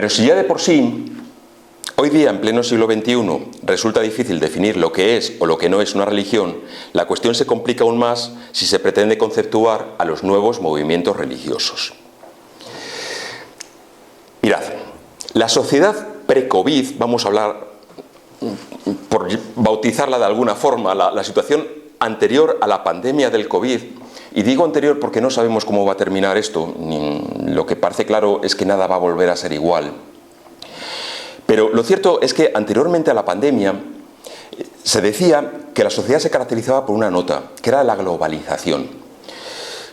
Pero si ya de por sí, hoy día, en pleno siglo XXI, resulta difícil definir lo que es o lo que no es una religión, la cuestión se complica aún más si se pretende conceptuar a los nuevos movimientos religiosos. Mirad, la sociedad pre-COVID, vamos a hablar, por bautizarla de alguna forma, la situación anterior a la pandemia del COVID, y digo anterior porque no sabemos cómo va a terminar esto, lo que parece claro es que nada va a volver a ser igual. Pero lo cierto es que anteriormente a la pandemia se decía que la sociedad se caracterizaba por una nota, que era la globalización.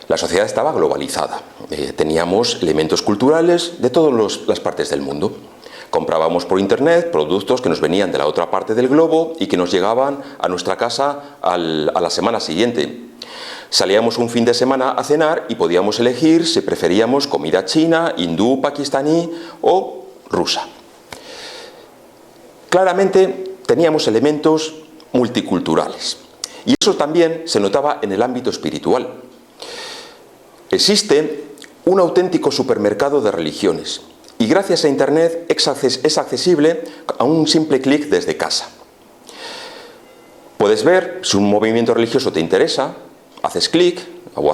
La sociedad estaba globalizada, teníamos elementos culturales de todas las partes del mundo. Comprábamos por internet productos que nos venían de la otra parte del globo y que nos llegaban a nuestra casa a la semana siguiente. Salíamos un fin de semana a cenar y podíamos elegir si preferíamos comida china, hindú, pakistaní o rusa. Claramente teníamos elementos multiculturales y eso también se notaba en el ámbito espiritual. Existe un auténtico supermercado de religiones y gracias a Internet es accesible a un simple clic desde casa. Puedes ver si un movimiento religioso te interesa, haces clic o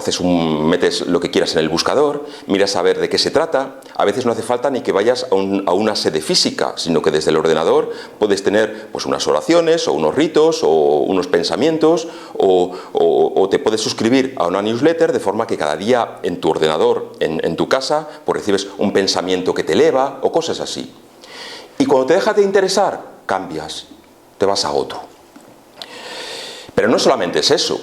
metes lo que quieras en el buscador, miras a ver de qué se trata. A veces no hace falta ni que vayas a una sede física, sino que desde el ordenador puedes tener pues, unas oraciones o unos ritos o unos pensamientos o te puedes suscribir a una newsletter de forma que cada día en tu ordenador, en tu casa, pues recibes un pensamiento que te eleva o cosas así. Y cuando te dejas de interesar, cambias, te vas a otro. Pero no solamente es eso.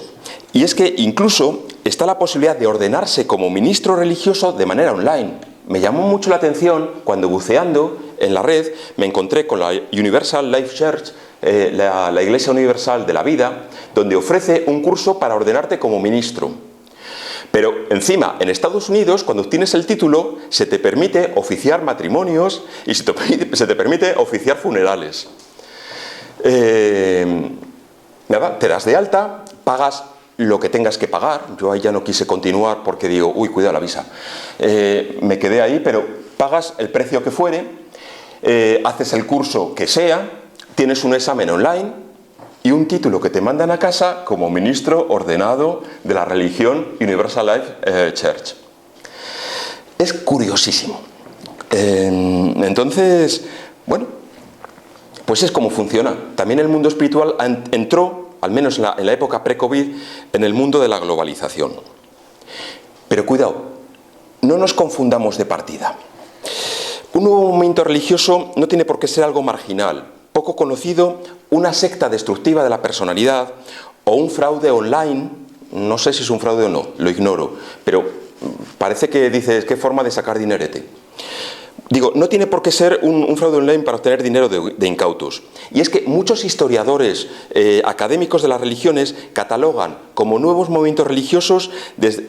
Y es que incluso está la posibilidad de ordenarse como ministro religioso de manera online. Me llamó mucho la atención cuando buceando en la red me encontré con la Universal Life Church, la Iglesia Universal de la Vida, donde ofrece un curso para ordenarte como ministro. Pero encima, en Estados Unidos, cuando obtienes el título, se te permite oficiar matrimonios y se te permite oficiar funerales. Nada, te das de alta, pagas lo que tengas que pagar. Yo ahí ya no quise continuar porque digo, uy, cuidado la visa. Me quedé ahí, pero pagas el precio que fuere, haces el curso que sea, tienes un examen online y un título que te mandan a casa como ministro ordenado de la religión Universal Life Church. Es curiosísimo. Entonces, bueno, pues es como funciona. También el mundo espiritual entró, al menos en la época pre-COVID, en el mundo de la globalización. Pero cuidado, no nos confundamos de partida. Un nuevo movimiento religioso no tiene por qué ser algo marginal, poco conocido, una secta destructiva de la personalidad o un fraude online. No sé si es un fraude o no, lo ignoro, pero parece que dices, ¿qué forma de sacar dinerete? Digo, no tiene por qué ser un fraude online para obtener dinero de incautos. Y es que muchos historiadores académicos de las religiones catalogan como nuevos movimientos religiosos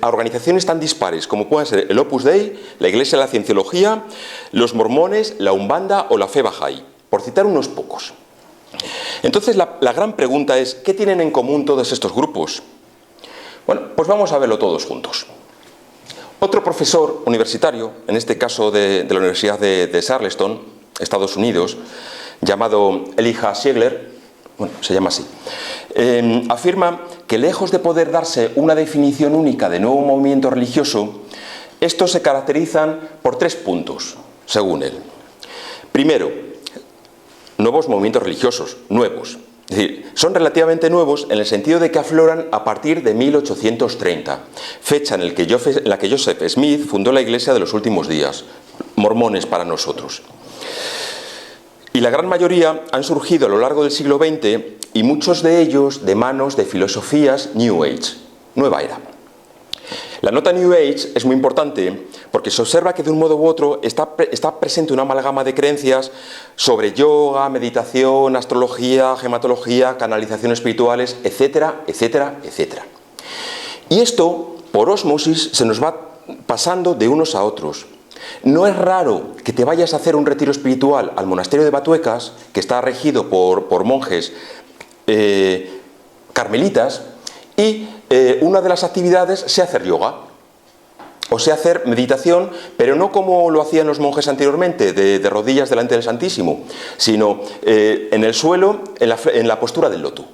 a organizaciones tan dispares como pueden ser el Opus Dei, la Iglesia de la Cienciología, los mormones, la Umbanda o la Fe Bahá'í, por citar unos pocos. Entonces la gran pregunta es, ¿qué tienen en común todos estos grupos? Bueno, pues vamos a verlo todos juntos. Otro profesor universitario, en este caso de la Universidad de Charleston, Estados Unidos, llamado Elijah Siegler, bueno, se llama así, afirma que lejos de poder darse una definición única de nuevo movimiento religioso, estos se caracterizan por 3 puntos, según él. Primero, nuevos movimientos religiosos, nuevos. Es decir, son relativamente nuevos en el sentido de que afloran a partir de 1830, fecha en la que Joseph Smith fundó la Iglesia de los Últimos Días, mormones para nosotros. Y la gran mayoría han surgido a lo largo del siglo XX y muchos de ellos de manos de filosofías New Age, nueva era. La nota New Age es muy importante porque se observa que de un modo u otro está presente una amalgama de creencias sobre yoga, meditación, astrología, gematología, canalizaciones espirituales, etcétera, etcétera, etcétera. Y esto, por ósmosis, se nos va pasando de unos a otros. No es raro que te vayas a hacer un retiro espiritual al monasterio de Batuecas, que está regido por monjes carmelitas, y una de las actividades sea hacer yoga. O sé hacer meditación, pero no como lo hacían los monjes anteriormente, de rodillas delante del Santísimo, sino en el suelo, en la postura del loto.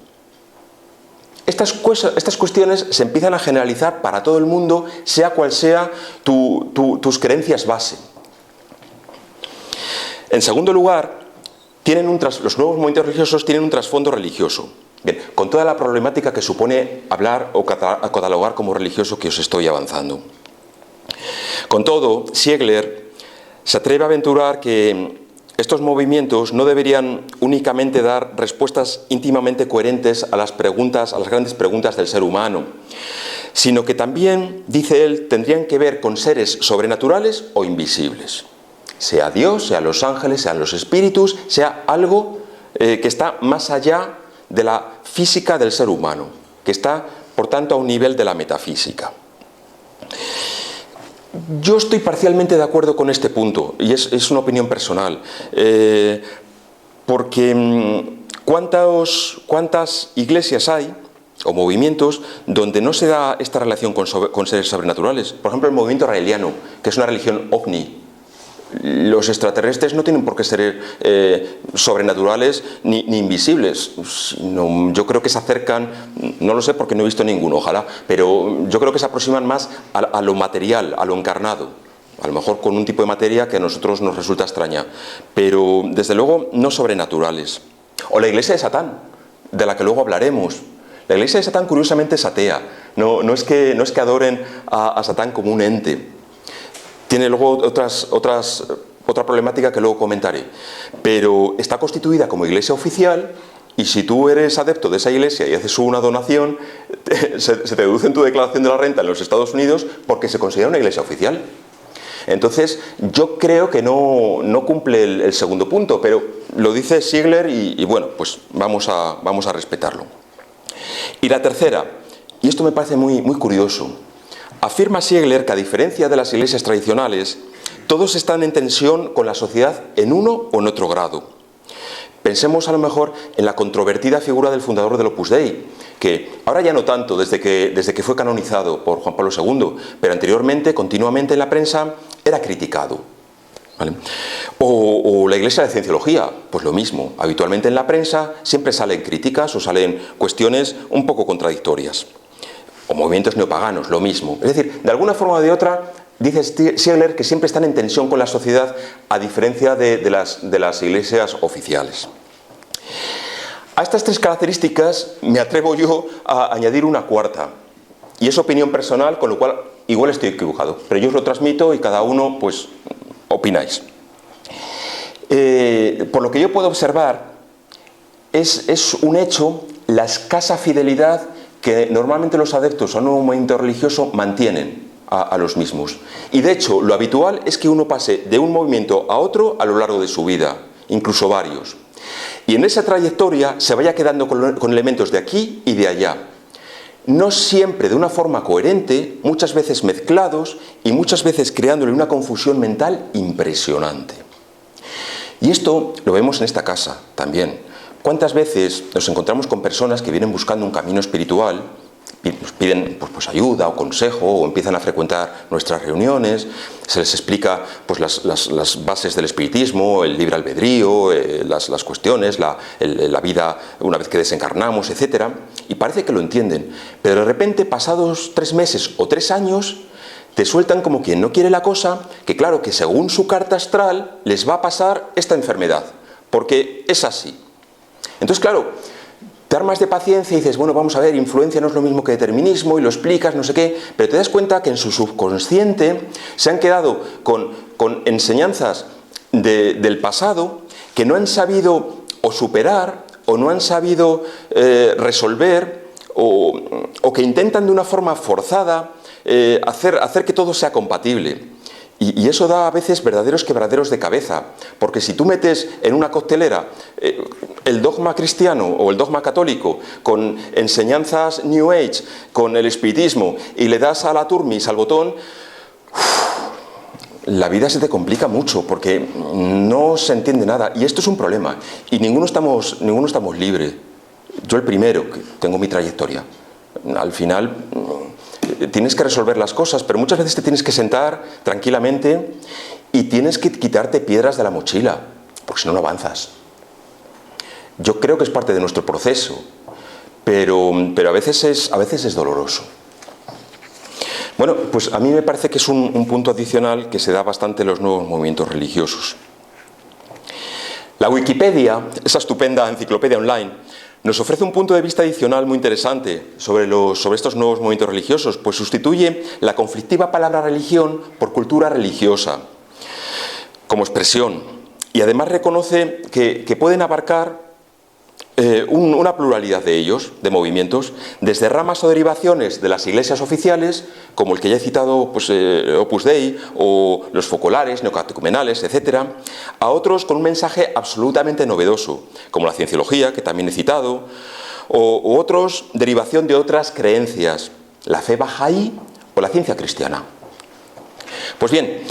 Estas cuestiones se empiezan a generalizar para todo el mundo, sea cual sea tus creencias base. En segundo lugar, los nuevos movimientos religiosos tienen un trasfondo religioso. Bien, con toda la problemática que supone hablar o catalogar como religioso que os estoy avanzando. Con todo, Siegler se atreve a aventurar que estos movimientos no deberían únicamente dar respuestas íntimamente coherentes a las grandes preguntas del ser humano, sino que también, dice él, tendrían que ver con seres sobrenaturales o invisibles. Sea Dios, sean los ángeles, sean los espíritus, sea algo que está más allá de la física del ser humano, que está, por tanto, a un nivel de la metafísica. Yo estoy parcialmente de acuerdo con este punto, y es una opinión personal, porque ¿cuántas iglesias hay, o movimientos, donde no se da esta relación con seres sobrenaturales? Por ejemplo, el movimiento raeliano, que es una religión ovni. Los extraterrestres no tienen por qué ser sobrenaturales ni invisibles. No, yo creo que se acercan, no lo sé porque no he visto ninguno, ojalá, pero yo creo que se aproximan más a lo material, a lo encarnado. A lo mejor con un tipo de materia que a nosotros nos resulta extraña, pero desde luego no sobrenaturales. O la iglesia de Satán, de la que luego hablaremos. La iglesia de Satán curiosamente es atea, no es que adoren a Satán como un ente. Tiene luego otra problemática que luego comentaré, pero está constituida como iglesia oficial y si tú eres adepto de esa iglesia y haces una donación, se te deduce en tu declaración de la renta en los Estados Unidos porque se considera una iglesia oficial. Entonces, yo creo que no cumple el segundo punto, pero lo dice Siegler y bueno, pues vamos a respetarlo. Y la tercera, y esto me parece muy curioso, afirma Siegler que a diferencia de las iglesias tradicionales, todos están en tensión con la sociedad en uno o en otro grado. Pensemos a lo mejor en la controvertida figura del fundador del Opus Dei, que ahora ya no tanto desde que fue canonizado por Juan Pablo II, pero anteriormente, continuamente en la prensa, era criticado. ¿Vale? O la iglesia de Cienciología, pues lo mismo. Habitualmente en la prensa siempre salen críticas o salen cuestiones un poco contradictorias. O movimientos neopaganos, lo mismo. Es decir, de alguna forma o de otra, dice Siegler que siempre están en tensión con la sociedad, a diferencia de las iglesias oficiales. A estas tres características me atrevo yo a añadir una cuarta, y es opinión personal, con lo cual igual estoy equivocado, pero yo os lo transmito y cada uno, pues, opináis. Por lo que yo puedo observar, es un hecho la escasa fidelidad que normalmente los adeptos a un movimiento religioso mantienen a los mismos. Y de hecho, lo habitual es que uno pase de un movimiento a otro a lo largo de su vida, incluso varios. Y en esa trayectoria se vaya quedando con elementos de aquí y de allá. No siempre de una forma coherente, muchas veces mezclados y muchas veces creándole una confusión mental impresionante. Y esto lo vemos en esta casa también. ¿Cuántas veces nos encontramos con personas que vienen buscando un camino espiritual, nos piden pues ayuda o consejo o empiezan a frecuentar nuestras reuniones, se les explica pues las bases del espiritismo, el libre albedrío, las cuestiones, la vida una vez que desencarnamos, etc. Y parece que lo entienden, pero de repente pasados 3 meses o 3 años te sueltan como quien no quiere la cosa, que claro que según su carta astral les va a pasar esta enfermedad, porque es así. Entonces, claro, te armas de paciencia y dices, bueno, vamos a ver, influencia no es lo mismo que determinismo, y lo explicas, no sé qué, pero te das cuenta que en su subconsciente se han quedado con enseñanzas del pasado que no han sabido o superar, o no han sabido resolver, o que intentan de una forma forzada hacer que todo sea compatible. Y eso da a veces verdaderos quebraderos de cabeza, porque si tú metes en una coctelera el dogma cristiano o el dogma católico con enseñanzas New Age, con el espiritismo, y le das a la turmis, al botón, la vida se te complica mucho, porque no se entiende nada, y esto es un problema, y ninguno estamos libres. Yo el primero, que tengo mi trayectoria. Al final tienes que resolver las cosas, pero muchas veces te tienes que sentar tranquilamente y tienes que quitarte piedras de la mochila, porque si no, no avanzas. Yo creo que es parte de nuestro proceso, pero a veces es doloroso. Bueno, pues a mí me parece que es un punto adicional que se da bastante en los nuevos movimientos religiosos. La Wikipedia, esa estupenda enciclopedia online, nos ofrece un punto de vista adicional muy interesante sobre estos nuevos movimientos religiosos, pues sustituye la conflictiva palabra religión por cultura religiosa como expresión, y además reconoce que pueden abarcar una pluralidad de ellos, de movimientos, desde ramas o derivaciones de las iglesias oficiales, como el que ya he citado, pues, Opus Dei, o los focolares, neocatecumenales, etc., a otros con un mensaje absolutamente novedoso, como la cienciología, que también he citado, o otros derivación de otras creencias, la fe bahá'í o la ciencia cristiana. Pues bien,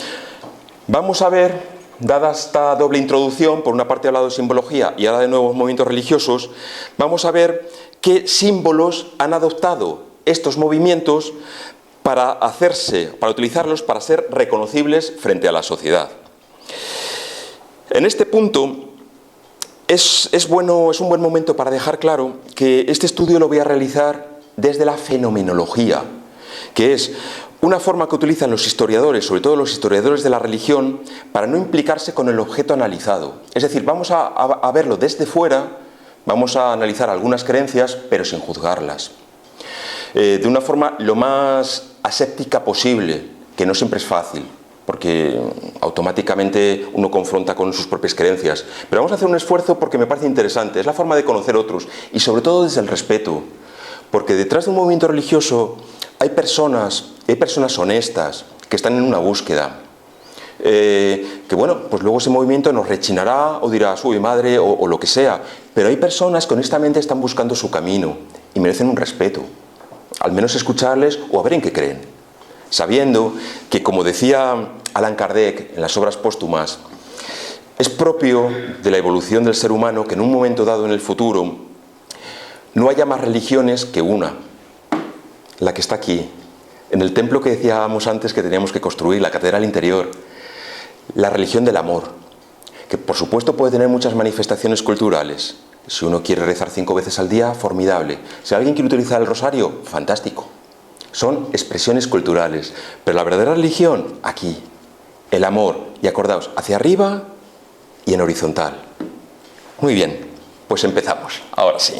vamos a ver, dada esta doble introducción, por una parte he hablado de simbología y ahora de nuevos movimientos religiosos, vamos a ver qué símbolos han adoptado estos movimientos para utilizarlos para ser reconocibles frente a la sociedad. En este punto es un buen momento para dejar claro que este estudio lo voy a realizar desde la fenomenología, que es una forma que utilizan los historiadores, sobre todo los historiadores de la religión, para no implicarse con el objeto analizado. Es decir, vamos a verlo desde fuera, vamos a analizar algunas creencias, pero sin juzgarlas. De una forma lo más aséptica posible, que no siempre es fácil, porque automáticamente uno confronta con sus propias creencias. Pero vamos a hacer un esfuerzo porque me parece interesante, es la forma de conocer otros, y sobre todo desde el respeto, porque detrás de un movimiento religioso hay personas honestas que están en una búsqueda, que bueno, pues luego ese movimiento nos rechinará o dirá, uy madre, o lo que sea, pero hay personas que honestamente están buscando su camino y merecen un respeto, al menos escucharles o a ver en qué creen, sabiendo que, como decía Allan Kardec en las obras póstumas, es propio de la evolución del ser humano que en un momento dado en el futuro no haya más religiones que una, la que está aquí, en el templo que decíamos antes que teníamos que construir, la catedral interior, la religión del amor, que por supuesto puede tener muchas manifestaciones culturales. Si uno quiere rezar 5 veces al día, formidable. Si alguien quiere utilizar el rosario, fantástico. Son expresiones culturales, pero la verdadera religión, aquí, el amor, y acordaos, hacia arriba y en horizontal. Muy bien, pues empezamos, ahora sí.